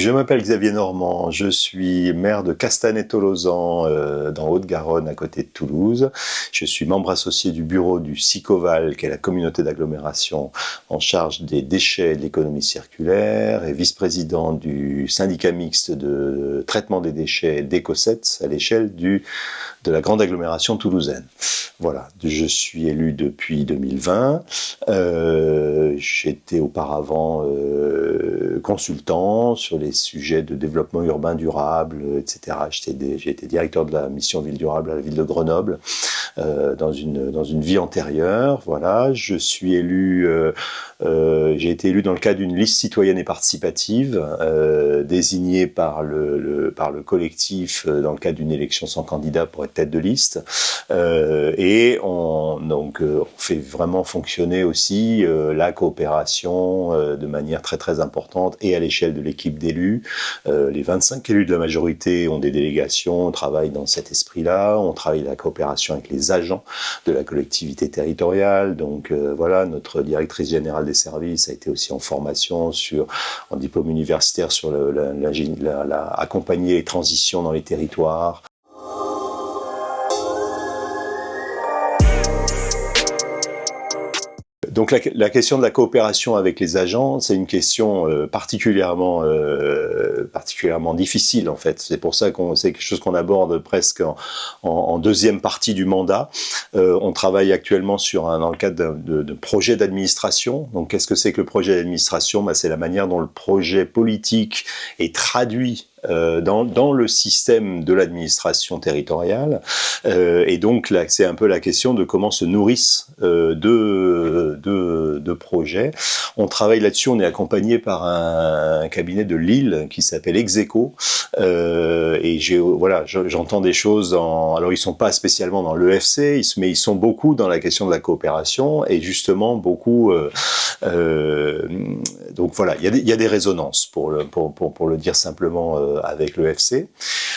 Je m'appelle Xavier Normand, je suis maire de Castanet-Tolosan dans Haute-Garonne à côté de Toulouse. Je suis membre associé du bureau du SICOVAL, qui est la communauté d'agglomération en charge des déchets et de l'économie circulaire, et vice-président du syndicat mixte de traitement des déchets d'Ecocet à l'échelle de la grande agglomération toulousaine. Voilà, je suis élu depuis 2020. J'étais auparavant consultant sur les sujets de développement urbain durable, etc. J'ai été directeur de la mission Ville Durable à la ville de Grenoble dans une vie antérieure. Voilà, j'ai été élu dans le cadre d'une liste citoyenne et participative désignée par le collectif dans le cadre d'une élection sans candidat pour être tête de liste. Et on fait vraiment fonctionner aussi la coopération de manière très très importante et à l'échelle de l'équipe d'élus. Les 25 élus de la majorité ont des délégations, on travaille dans cet esprit-là, on travaille la coopération avec les agents de la collectivité territoriale. Donc voilà, notre directrice générale des services a été aussi en formation en diplôme universitaire sur accompagner les transitions dans les territoires. Donc la question de la coopération avec les agents, c'est une question particulièrement difficile en fait. C'est pour ça c'est quelque chose qu'on aborde presque en deuxième partie du mandat. On travaille actuellement dans le cadre de projets d'administration. Donc qu'est-ce que c'est que le projet d'administration ? C'est la manière dont le projet politique est traduit dans le système de l'administration territoriale, et donc là c'est un peu la question de comment se nourrissent de projets. On travaille là-dessus, on est accompagné par un cabinet de Lille qui s'appelle Execo, et j'entends des choses alors ils sont pas spécialement dans l'EFC, mais ils sont beaucoup dans la question de la coopération, et justement beaucoup donc voilà, il y a des résonances pour le dire simplement avec l'EFC.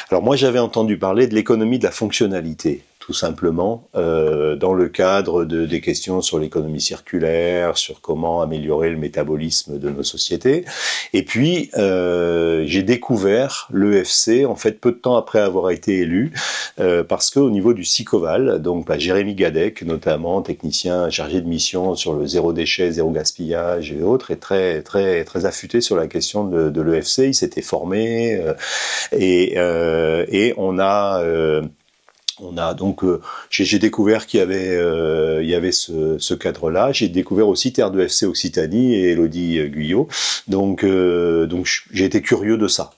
Alors moi j'avais entendu parler de l'économie de la fonctionnalité, tout simplement, dans le cadre des questions sur l'économie circulaire, sur comment améliorer le métabolisme de nos sociétés. Et puis j'ai découvert l'EFC en fait peu de temps après avoir été élu, parce qu'au niveau du SICOVAL, donc Jérémy Gadec notamment, technicien chargé de mission sur le zéro déchet, zéro gaspillage et autres, est très très très affûté sur la question de l'EFC. Il s'était formé et on a donc j'ai découvert qu'il y avait ce cadre-là. J'ai découvert aussi Terre de FC Occitanie et Élodie Guyot. Donc j'ai été curieux de ça.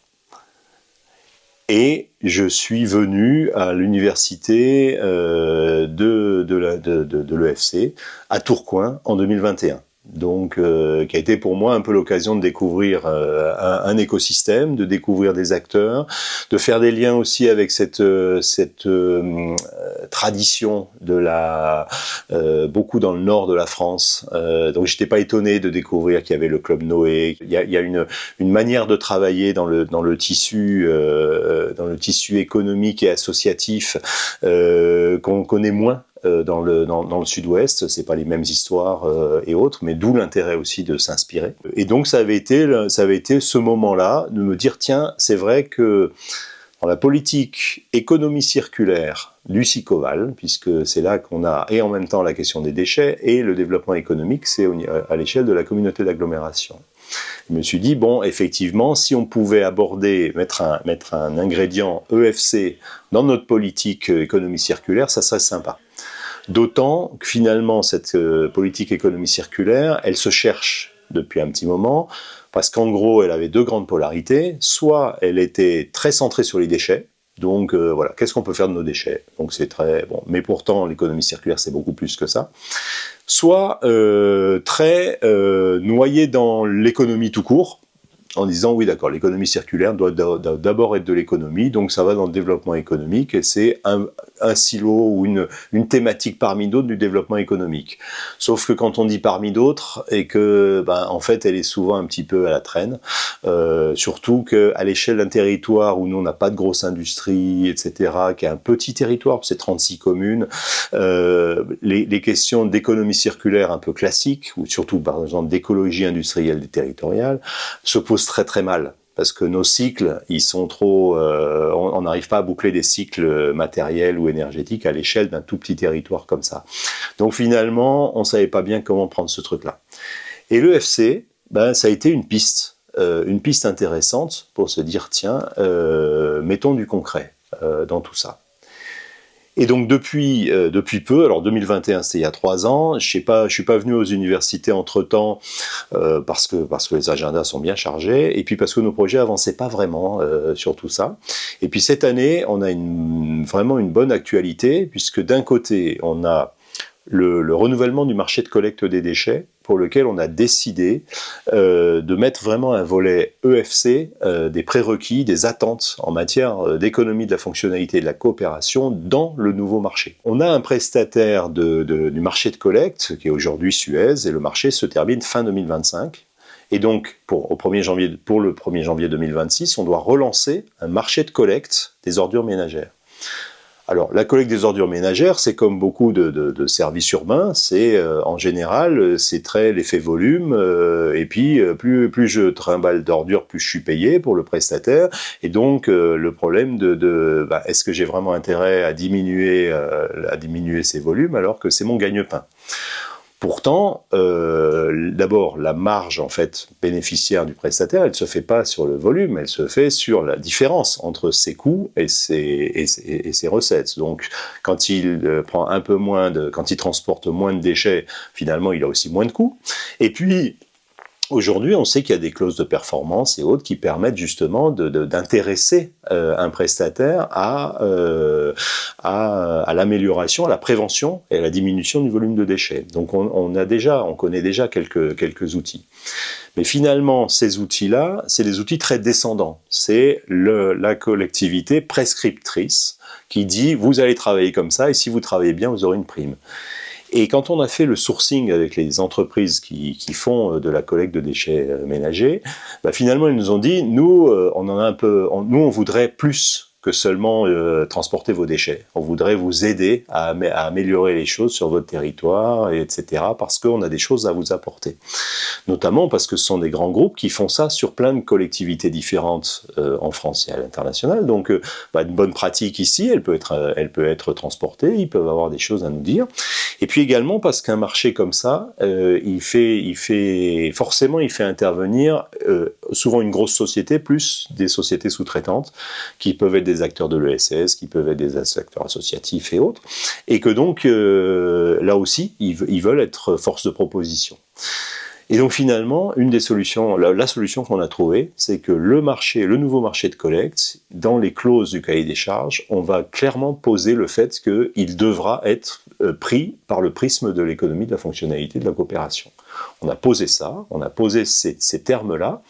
Et je suis venu à l'université de l'EFC à Tourcoing en 2021. Donc, qui a été pour moi un peu l'occasion de découvrir un écosystème, de découvrir des acteurs, de faire des liens aussi avec cette tradition beaucoup dans le nord de la France. Donc, j'étais pas étonné de découvrir qu'il y avait le Club Noé. Il y a une manière de travailler dans le tissu économique et associatif qu'on connaît moins dans le sud-ouest. C'est pas les mêmes histoires et autres, mais d'où l'intérêt aussi de s'inspirer. Et donc ça avait été ce moment-là de me dire tiens, c'est vrai que dans la politique économie circulaire du SICOVAL, puisque c'est là qu'on a et en même temps la question des déchets et le développement économique, c'est à l'échelle de la communauté d'agglomération. Je me suis dit, bon, effectivement, si on pouvait mettre un ingrédient EFC dans notre politique économie circulaire, ça serait sympa. D'autant que finalement, cette politique économie circulaire, elle se cherche depuis un petit moment, parce qu'en gros, elle avait deux grandes polarités. Soit elle était très centrée sur les déchets, donc voilà, qu'est-ce qu'on peut faire de nos déchets ? Donc c'est très bon, mais pourtant l'économie circulaire c'est beaucoup plus que ça. Soit très noyée dans l'économie tout court, en disant oui d'accord, l'économie circulaire doit d'abord être de l'économie, donc ça va dans le développement économique, et c'est un silo ou une thématique parmi d'autres du développement économique. Sauf que quand on dit parmi d'autres, et que en fait elle est souvent un petit peu à la traîne, surtout qu'à l'échelle d'un territoire où nous on n'a pas de grosse industrie, etc., qui est un petit territoire, c'est 36 communes, les questions d'économie circulaire un peu classiques, ou surtout par exemple d'écologie industrielle et territoriale, se posent très très mal. parce que nos cycles, ils sont trop, on n'arrive pas à boucler des cycles matériels ou énergétiques à l'échelle d'un tout petit territoire comme ça. Donc finalement, on savait pas bien comment prendre ce truc-là. Et l'EFC, ça a été une piste intéressante pour se dire tiens, mettons du concret dans tout ça. Et donc depuis peu, alors 2021 c'était il y a 3 ans, je suis pas venu aux universités entre-temps parce que les agendas sont bien chargés et puis parce que nos projets avançaient pas vraiment sur tout ça. Et puis cette année, on a vraiment une bonne actualité puisque d'un côté, on a le renouvellement du marché de collecte des déchets, pour lequel on a décidé de mettre vraiment un volet EFC, des prérequis, des attentes en matière d'économie de la fonctionnalité et de la coopération dans le nouveau marché. On a un prestataire du marché de collecte, qui est aujourd'hui Suez, et le marché se termine fin 2025. Et donc, pour le 1er janvier 2026, on doit relancer un marché de collecte des ordures ménagères. Alors, la collecte des ordures ménagères, c'est comme beaucoup de services urbains, c'est en général, c'est très l'effet volume, et puis plus je trimballe d'ordures, plus je suis payé pour le prestataire, et donc le problème est-ce que j'ai vraiment intérêt à diminuer ces volumes alors que c'est mon gagne-pain ? Pourtant, d'abord, la marge en fait bénéficiaire du prestataire, elle ne se fait pas sur le volume, elle se fait sur la différence entre ses coûts et ses recettes. Donc, quand il prend un peu moins quand il transporte moins de déchets, finalement, il a aussi moins de coûts. Et puis, aujourd'hui, on sait qu'il y a des clauses de performance et autres qui permettent justement d'intéresser un prestataire à l'amélioration, à la prévention et à la diminution du volume de déchets. Donc on connaît déjà quelques outils. Mais finalement, ces outils-là, c'est des outils très descendants. C'est la collectivité prescriptrice qui dit « vous allez travailler comme ça et si vous travaillez bien, vous aurez une prime ». Et quand on a fait le sourcing avec les entreprises qui font de la collecte de déchets ménagers, finalement ils nous ont dit nous on voudrait plus que seulement transporter vos déchets. On voudrait vous aider à améliorer les choses sur votre territoire, etc. parce qu'on a des choses à vous apporter. Notamment parce que ce sont des grands groupes qui font ça sur plein de collectivités différentes en France et à l'international. Donc une bonne pratique ici, elle peut être transportée, ils peuvent avoir des choses à nous dire. Et puis également parce qu'un marché comme ça, il fait intervenir souvent une grosse société plus des sociétés sous-traitantes qui peuvent être des acteurs de l'ESS, qui peuvent être des acteurs associatifs et autres, et que donc là aussi ils veulent être force de proposition. Et donc finalement, une des solutions, la solution qu'on a trouvée, c'est que le nouveau marché de collecte, dans les clauses du cahier des charges, on va clairement poser le fait qu'il devra être pris par le prisme de l'économie de la fonctionnalité de la coopération. On a posé ça, on a posé ces termes-là,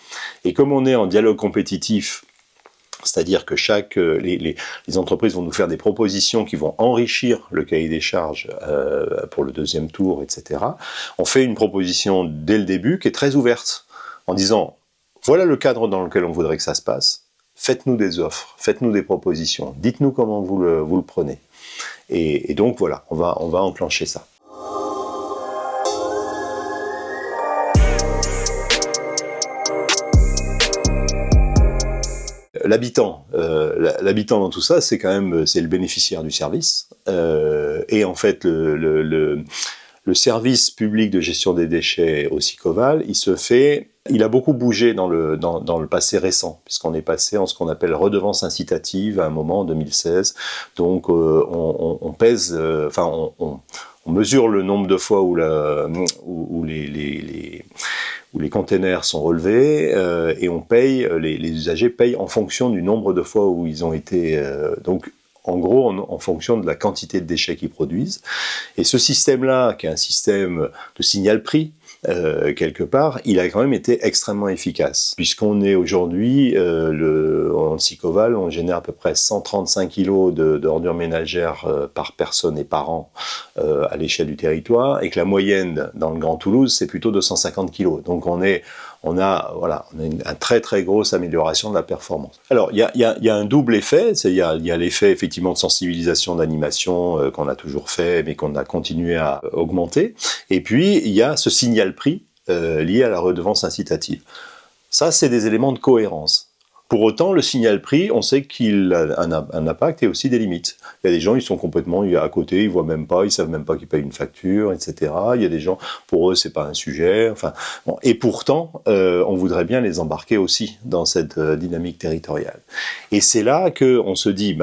et comme on est en dialogue compétitif, c'est-à-dire que les entreprises vont nous faire des propositions qui vont enrichir le cahier des charges pour le deuxième tour, etc. On fait une proposition dès le début qui est très ouverte, en disant voilà le cadre dans lequel on voudrait que ça se passe, faites-nous des offres, faites-nous des propositions, dites-nous comment vous le prenez. Et donc voilà, on va enclencher ça. L'habitant dans tout ça, c'est le bénéficiaire du service. Et en fait, le service public de gestion des déchets au Sicoval, il a beaucoup bougé dans le passé récent, puisqu'on est passé en ce qu'on appelle redevance incitative à un moment en 2016. Donc on pèse, on mesure le nombre de fois où les containers sont relevés et les usagers payent en fonction du nombre de fois où ils ont été donc en gros en fonction de la quantité de déchets qu'ils produisent. Et ce système-là, qui est un système de signal-prix, quelque part, il a quand même été extrêmement efficace. Puisqu'on est aujourd'hui, en Sicoval, on génère à peu près 135 kilos d'ordures ménagères par personne et par an à l'échelle du territoire, et que la moyenne dans le Grand Toulouse, c'est plutôt 250 kilos. Donc on a une très très grosse amélioration de la performance. Alors il y a un double effet, il y a l'effet effectivement de sensibilisation, d'animation qu'on a toujours fait, mais qu'on a continué à augmenter. Et puis il y a ce signal prix lié à la redevance incitative. Ça, c'est des éléments de cohérence. Pour autant, le signal prix, on sait qu'il a un impact et aussi des limites. Il y a des gens, ils sont complètement à côté, ils voient même pas, ils savent même pas qu'ils payent une facture, etc. Il y a des gens, pour eux, c'est pas un sujet. Enfin, bon. Et pourtant, on voudrait bien les embarquer aussi dans cette dynamique territoriale. Et c'est là que on se dit,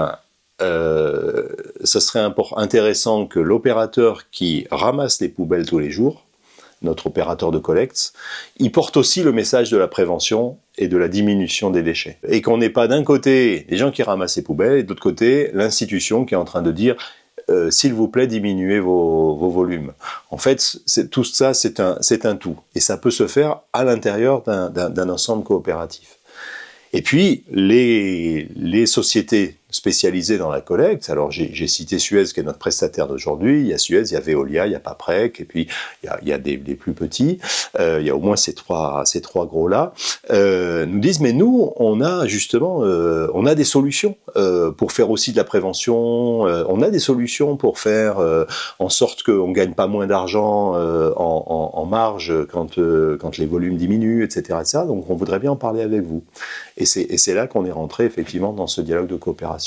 ça serait intéressant que l'opérateur qui ramasse les poubelles tous les jours, notre opérateur de collecte, il porte aussi le message de la prévention et de la diminution des déchets. Et qu'on n'ait pas d'un côté les gens qui ramassent les poubelles et de l'autre côté l'institution qui est en train de dire s'il vous plaît, diminuez vos volumes. En fait, tout ça, c'est un tout. Et ça peut se faire à l'intérieur d'un ensemble coopératif. Et puis, les sociétés spécialisées dans la collecte, alors j'ai cité Suez qui est notre prestataire d'aujourd'hui, il y a Suez, il y a Veolia, il y a Paprec, et puis il y a des plus petits, il y a au moins ces trois gros-là, nous disent, mais nous, on a justement, on a des solutions pour faire aussi de la prévention, on a des solutions pour faire en sorte qu'on gagne pas moins d'argent en marge quand les volumes diminuent, etc., etc. Donc on voudrait bien en parler avec vous. Et c'est là qu'on est rentré effectivement dans ce dialogue de coopération.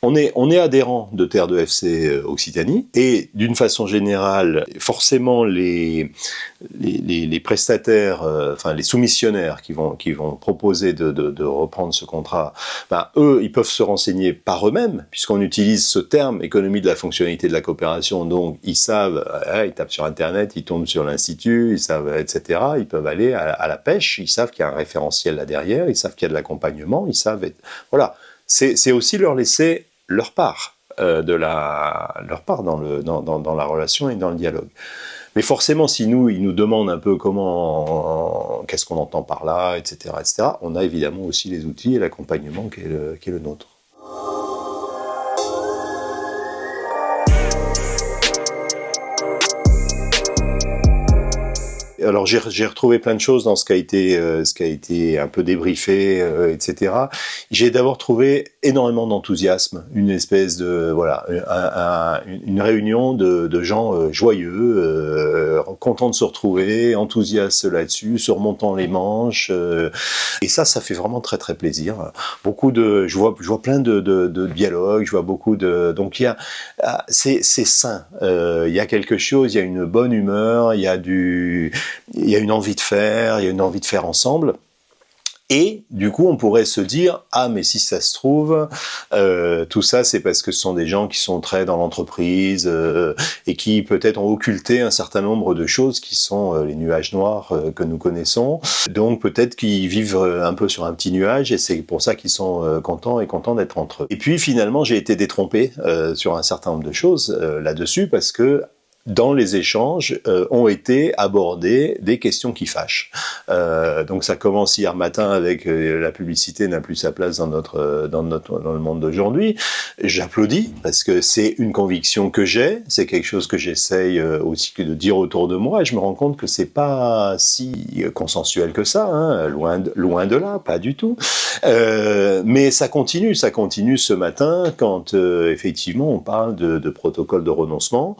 On est adhérent de Terre de FC Occitanie et d'une façon générale, forcément les prestataires, enfin les soumissionnaires qui vont proposer de reprendre ce contrat, eux, ils peuvent se renseigner par eux-mêmes puisqu'on utilise ce terme économie de la fonctionnalité de la coopération. Donc ils savent, ils tapent sur Internet, ils tombent sur l'institut, ils savent, etc. Ils peuvent aller à la pêche, ils savent qu'il y a un référentiel là derrière, ils savent qu'il y a de l'accompagnement, ils savent, voilà. C'est aussi leur laisser leur part dans la relation et dans le dialogue. Mais forcément, si ils nous demandent un peu qu'est-ce qu'on entend par là, etc., on a évidemment aussi les outils et l'accompagnement qui est le nôtre. Alors j'ai retrouvé plein de choses dans ce qui a été un peu débriefé, etc. J'ai d'abord trouvé énormément d'enthousiasme, une espèce de une réunion de gens joyeux, contents de se retrouver, enthousiastes là-dessus, se remontant les manches, et ça fait vraiment très très plaisir. Je vois plein de dialogues, je vois beaucoup de, donc c'est sain. Il y a quelque chose, il y a une bonne humeur, il y a une envie de faire ensemble. Et du coup, on pourrait se dire, mais si ça se trouve, tout ça, c'est parce que ce sont des gens qui sont très dans l'entreprise et qui peut-être ont occulté un certain nombre de choses qui sont les nuages noirs que nous connaissons. Donc peut-être qu'ils vivent un peu sur un petit nuage et c'est pour ça qu'ils sont contents d'être entre eux. Et puis finalement, j'ai été détrompé sur un certain nombre de choses là-dessus parce que dans les échanges ont été abordées des questions qui fâchent. Donc ça commence hier matin avec la publicité n'a plus sa place dans le monde d'aujourd'hui. J'applaudis parce que c'est une conviction que j'ai, c'est quelque chose que j'essaye aussi de dire autour de moi et je me rends compte que c'est pas si consensuel que ça, hein, loin de là, pas du tout. Mais ça continue ce matin quand effectivement on parle de protocole de renoncement.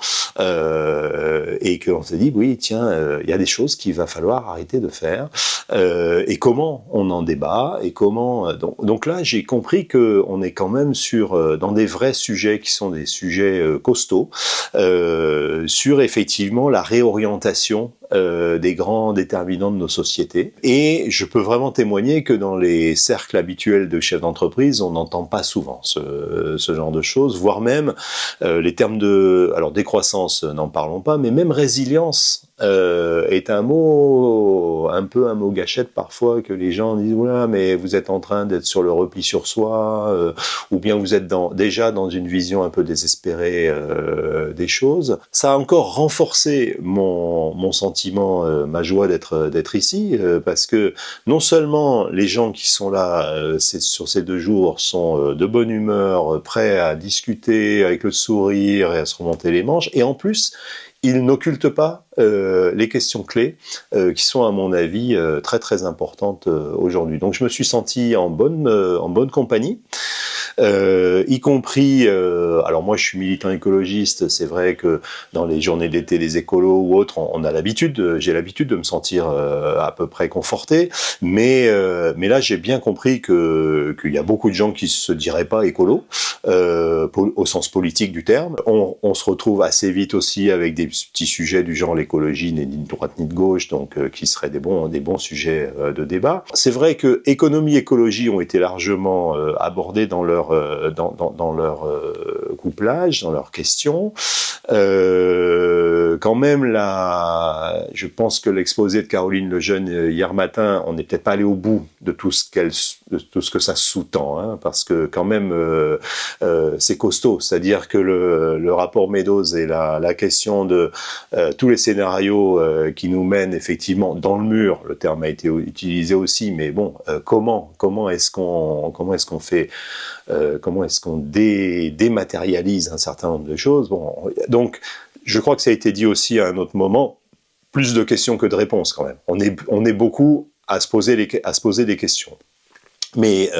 Et qu'on se dit, oui, tiens, il y a des choses qu'il va falloir arrêter de faire, et comment on en débat, et comment... Donc là, j'ai compris qu'on est quand même dans des vrais sujets qui sont des sujets costauds, sur effectivement la réorientation des grands déterminants de nos sociétés. Et je peux vraiment témoigner que dans les cercles habituels de chefs d'entreprise, on n'entend pas souvent ce genre de choses, voire même les termes alors décroissance, n'en parlons pas, mais même résilience est un mot gâchette parfois, que les gens disent oula, mais vous êtes en train d'être sur le repli sur soi, ou bien vous êtes déjà dans une vision un peu désespérée des choses. Ça a encore renforcé mon sentiment, ma joie d'être ici, parce que non seulement les gens qui sont là sur ces 2 jours sont de bonne humeur, prêts à discuter avec le sourire et à se remonter les manches, et en plus ils n'occultent pas les questions clés qui sont à mon avis très très importantes aujourd'hui. Donc je me suis senti en bonne compagnie. y compris, alors moi je suis militant écologiste, c'est vrai que dans les journées d'été des écolos ou autres, on a l'habitude, j'ai l'habitude de me sentir à peu près conforté, mais là j'ai bien compris qu'il y a beaucoup de gens qui se diraient pas écolos, au sens politique du terme. On se retrouve assez vite aussi avec des petits sujets du genre l'écologie n'est ni de droite ni de gauche, donc qui seraient des bons sujets de débat. C'est vrai que économie et écologie ont été largement abordés dans leur couplage, dans leurs questions. Quand même, je pense que l'exposé de Caroline Lejeune hier matin, on n'est peut-être pas allé au bout de tout ce que ça sous-tend, hein, parce que quand même, c'est costaud. C'est-à-dire que le rapport Meadows et la question de tous les scénarios qui nous mènent effectivement dans le mur, le terme a été utilisé aussi, mais bon, comment est-ce qu'on fait, comment est-ce qu'on dématérialise un certain nombre de choses. Bon, donc je crois que ça a été dit aussi à un autre moment, plus de questions que de réponses quand même. On est beaucoup à se poser des questions. Mais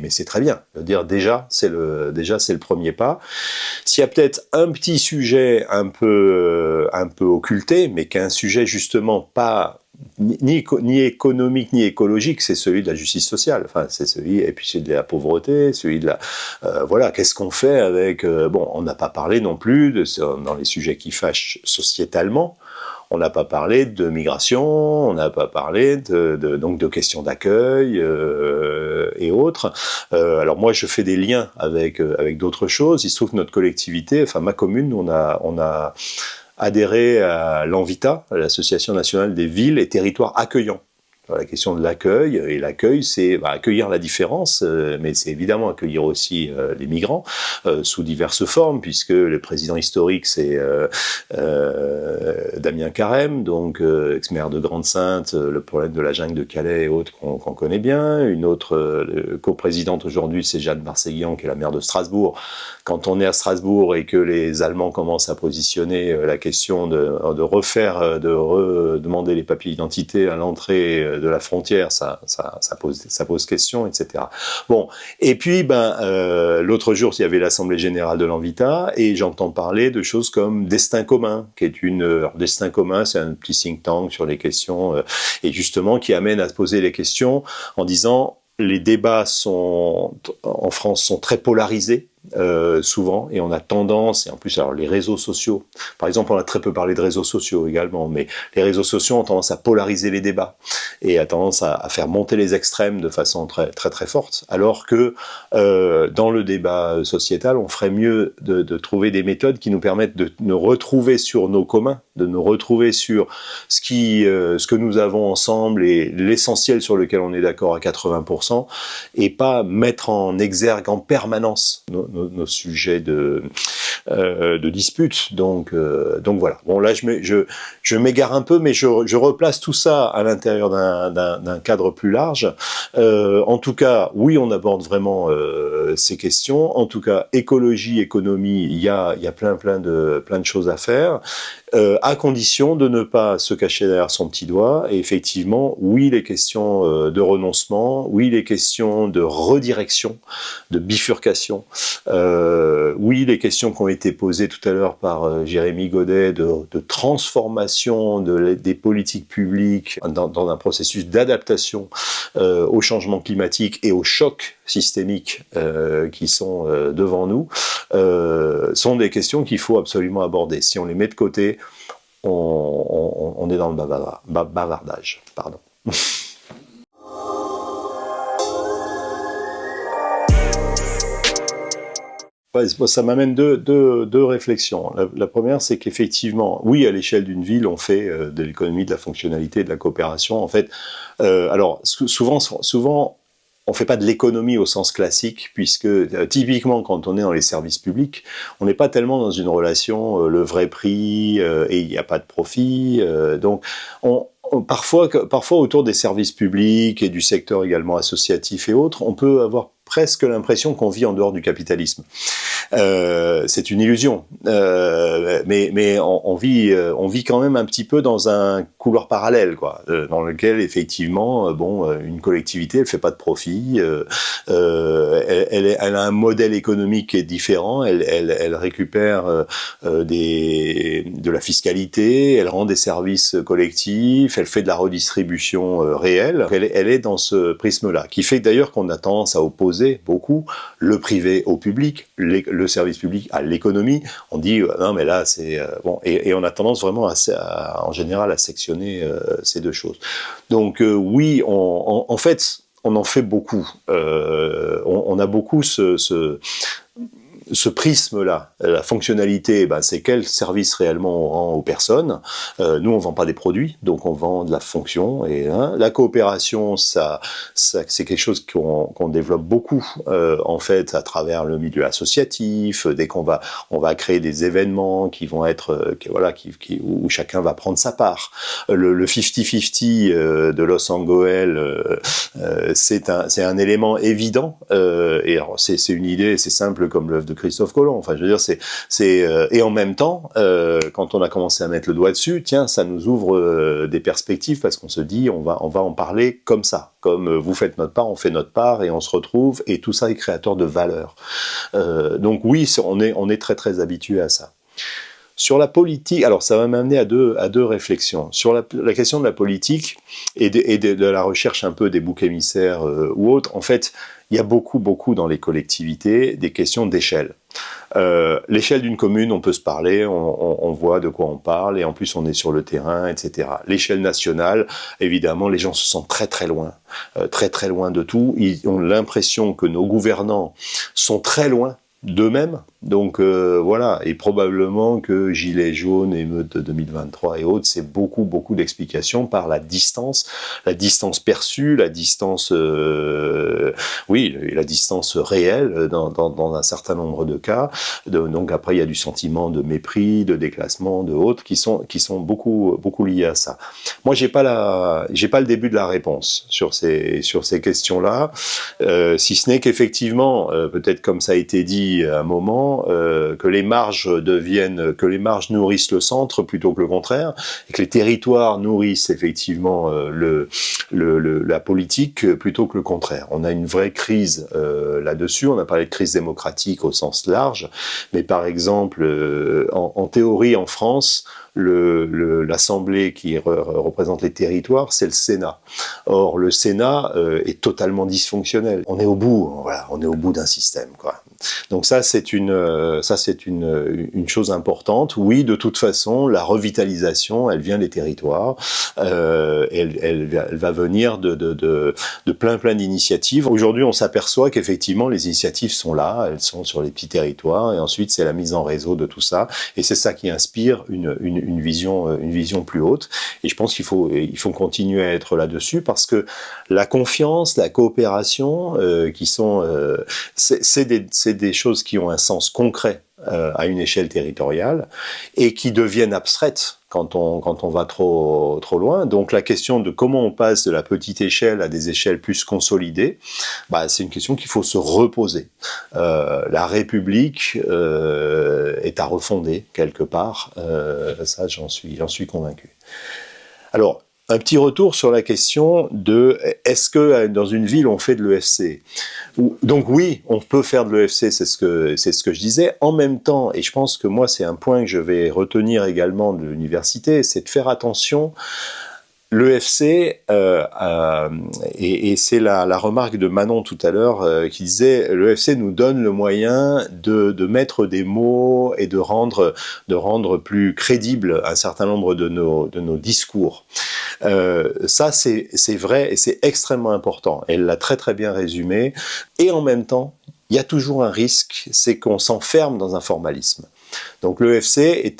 c'est très bien. Je veux dire, déjà c'est le premier pas. S'il y a peut-être un petit sujet un peu occulté, mais qu'un sujet justement pas ni économique ni écologique, c'est celui de la justice sociale. Enfin, c'est celui, et puis c'est de la pauvreté, celui de la voilà. Qu'est-ce qu'on fait avec bon, on n'a pas parlé non plus dans les sujets qui fâchent sociétalement. On n'a pas parlé de migration, on n'a pas parlé donc de questions d'accueil et autres. Alors moi, je fais des liens avec d'autres choses. Il se trouve que notre collectivité, enfin ma commune, on a adhéré à l'ANVITA, l'Association nationale des villes et territoires accueillants. La question de l'accueil, et l'accueil, c'est accueillir la différence, mais c'est évidemment accueillir aussi les migrants sous diverses formes, puisque le président historique, c'est Damien Carême, donc ex-maire de Grande-Synthe, le problème de la jungle de Calais et autres qu'on connaît bien. Une autre coprésidente aujourd'hui, c'est Jeanne Barséguian, qui est la maire de Strasbourg. Quand on est à Strasbourg et que les Allemands commencent à positionner la question de redemander les papiers d'identité à l'entrée de la frontière, ça pose question, etc. Bon, et puis l'autre jour, il y avait l'Assemblée générale de l'ANVITA et j'entends parler de choses comme Destin commun, qui est Destin commun, c'est un petit think tank sur les questions et justement qui amène à se poser les questions en disant les débats en France sont très polarisés. Souvent, et on a tendance, et en plus alors les réseaux sociaux, par exemple on a très peu parlé de réseaux sociaux également, mais les réseaux sociaux ont tendance à polariser les débats et a tendance à faire monter les extrêmes de façon très très très forte, alors que dans le débat sociétal on ferait mieux de trouver des méthodes qui nous permettent de nous retrouver sur nos communs, de nous retrouver sur ce que nous avons ensemble et l'essentiel sur lequel on est d'accord à 80%, et pas mettre en exergue en permanence nos sujets de dispute. Donc voilà. Bon, là, je m'égare un peu, mais je replace tout ça à l'intérieur d'un cadre plus large. En tout cas, oui, on aborde vraiment ces questions. En tout cas, écologie, économie, il y a plein de choses à faire. À condition de ne pas se cacher derrière son petit doigt. Et effectivement, oui, les questions de renoncement, oui, les questions de redirection, de bifurcation, oui, les questions qui ont été posées tout à l'heure par Jérémy Godet de transformation des politiques publiques dans un processus d'adaptation au changement climatique et aux chocs systémiques qui sont devant nous, sont des questions qu'il faut absolument aborder. Si on les met de côté, on est dans le bavardage. Pardon. Ouais, ça m'amène deux réflexions. La première, c'est qu'effectivement, oui, à l'échelle d'une ville, on fait de l'économie, de la fonctionnalité, de la coopération. En fait, alors souvent, on fait pas de l'économie au sens classique, puisque typiquement, quand on est dans les services publics, on n'est pas tellement dans une relation le vrai prix et il n'y a pas de profit. Donc, parfois autour des services publics et du secteur également associatif et autres, on peut avoir presque l'impression qu'on vit en dehors du capitalisme. C'est une illusion, mais on vit quand même un petit peu dans un couloir parallèle, quoi, dans lequel effectivement, une collectivité, elle fait pas de profit, elle a un modèle économique qui est différent, elle récupère de la fiscalité, elle rend des services collectifs, elle fait de la redistribution réelle. Elle est dans ce prisme-là, qui fait d'ailleurs qu'on a tendance à opposer beaucoup le privé au public, le service public à l'économie. On dit non mais là c'est et on a tendance vraiment en général à sectionner ces deux choses. Donc oui, en fait on en fait beaucoup. On a beaucoup ce prisme-là, la fonctionnalité, c'est quel service réellement on rend aux personnes. Nous, on vend pas des produits, donc on vend de la fonction. Et la coopération, ça c'est quelque chose qu'on développe beaucoup, en fait, à travers le milieu associatif. Dès on va créer des événements qui vont être, où chacun va prendre sa part. Le 50-50 de Los Angeles, c'est un élément évident. Et alors, c'est une idée, c'est simple comme l'œuvre de Christophe Colomb. Enfin, je veux dire, et en même temps, quand on a commencé à mettre le doigt dessus, tiens, ça nous ouvre des perspectives parce qu'on se dit, on va en parler comme ça, comme vous faites notre part, on fait notre part et on se retrouve et tout ça est créateur de valeur. Donc oui, on est très très habitué à ça. Sur la politique, alors ça va m'amener à deux réflexions. Sur la question de la politique et de la recherche un peu des boucs émissaires ou autres, en fait, il y a beaucoup dans les collectivités des questions d'échelle. L'échelle d'une commune, on peut se parler, on voit de quoi on parle, et en plus on est sur le terrain, etc. L'échelle nationale, évidemment, les gens se sentent très très loin de tout. Ils ont l'impression que nos gouvernants sont très loin d'eux-mêmes. Donc voilà, et probablement que Gilets jaunes, émeutes de 2023 et autres, c'est beaucoup d'explications par la distance perçue, la distance la distance réelle dans un certain nombre de cas. Donc après il y a du sentiment de mépris, de déclassement, de autres qui sont beaucoup liés à ça. Moi j'ai pas le début de la réponse sur ces questions-là, si ce n'est qu'effectivement peut-être comme ça a été dit à un moment, que les marges nourrissent le centre plutôt que le contraire, et que les territoires nourrissent effectivement la politique plutôt que le contraire. On a une vraie crise là-dessus. On a parlé de crise démocratique au sens large, mais par exemple, en théorie en France, l'Assemblée qui représente les territoires, c'est le Sénat. Or, le Sénat est totalement dysfonctionnel. On est au bout d'un système, quoi. Donc ça, c'est une chose importante. Oui, de toute façon, la revitalisation, elle vient des territoires. Elle va venir de plein d'initiatives. Aujourd'hui, on s'aperçoit qu'effectivement, les initiatives sont là, elles sont sur les petits territoires, et ensuite, c'est la mise en réseau de tout ça. Et c'est ça qui inspire une vision plus haute. Et je pense qu'il faut continuer à être là-dessus, parce que la confiance, la coopération, qui sont, c'est des choses qui ont un sens concret à une échelle territoriale et qui deviennent abstraites quand on va trop loin. Donc la question de comment on passe de la petite échelle à des échelles plus consolidées, c'est une question qu'il faut se reposer. La République est à refonder quelque part. Ça, j'en suis convaincu. Alors, un petit retour sur la question de est-ce que dans une ville on fait de l'EFC ? Donc oui, on peut faire de l'EFC, c'est ce que je disais. En même temps, et je pense que moi c'est un point que je vais retenir également de l'université, c'est de faire attention. L'EFC, et c'est la remarque de Manon tout à l'heure qui disait l'EFC nous donne le moyen de mettre des mots et de rendre plus crédible un certain nombre de nos discours. Ça c'est vrai et c'est extrêmement important. Elle l'a très très bien résumé. Et en même temps, il y a toujours un risque, c'est qu'on s'enferme dans un formalisme. Donc l'EFC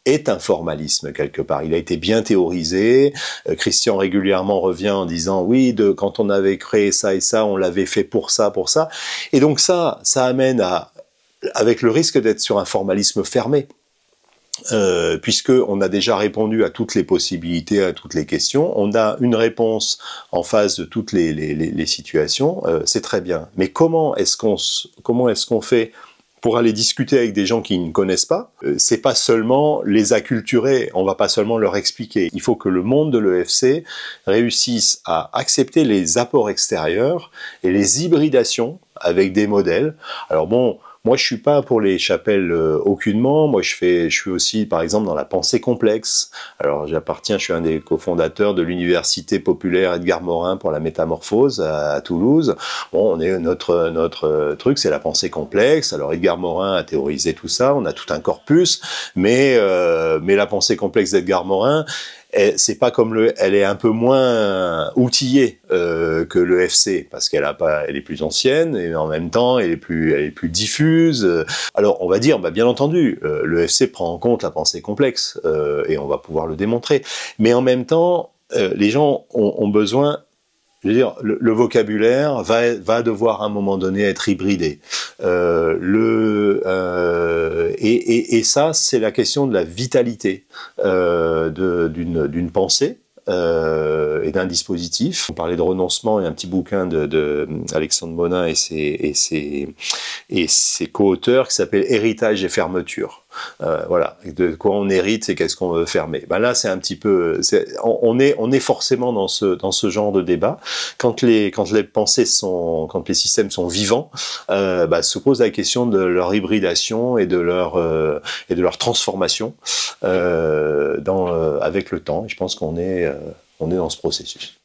est un formalisme quelque part. Il a été bien théorisé. Christian régulièrement revient en disant oui, quand on avait créé ça et ça, on l'avait fait pour ça. Et donc ça amène avec le risque d'être sur un formalisme fermé. puisque on a déjà répondu à toutes les possibilités, à toutes les questions, on a une réponse en face de toutes les situations, c'est très bien. Mais comment est-ce qu'on fait pour aller discuter avec des gens qui ne connaissent pas? C'est pas seulement les acculturer, on va pas seulement leur expliquer. Il faut que le monde de l'EFC réussisse à accepter les apports extérieurs et les hybridations avec des modèles. Alors bon, moi, je suis pas pour les chapelles aucunement. Moi, je suis aussi, par exemple, dans la pensée complexe. Alors, je suis un des cofondateurs de l'Université populaire Edgar Morin pour la métamorphose à Toulouse. Bon, notre truc, c'est la pensée complexe. Alors, Edgar Morin a théorisé tout ça. On a tout un corpus, mais la pensée complexe d'Edgar Morin, c'est pas comme elle est un peu moins outillée que le FC parce elle est plus ancienne et en même temps elle est plus diffuse. Alors on va dire, bien entendu, le FC prend en compte la pensée complexe et on va pouvoir le démontrer. Mais en même temps, les gens ont besoin. Je veux dire, le vocabulaire va devoir à un moment donné être hybridé. Et ça, c'est la question de la vitalité d'une pensée. Et d'un dispositif. On parlait de renoncement, il y a un petit bouquin de Alexandre Monin et ses co-auteurs qui s'appelle Héritage et fermeture. Voilà, de quoi on hérite, c'est qu'est-ce qu'on veut fermer. Là, c'est un petit peu, on est forcément dans ce genre de débat. Quand les systèmes sont vivants, se pose la question de leur hybridation et de leur transformation avec le temps. Et je pense qu'on est dans ce processus.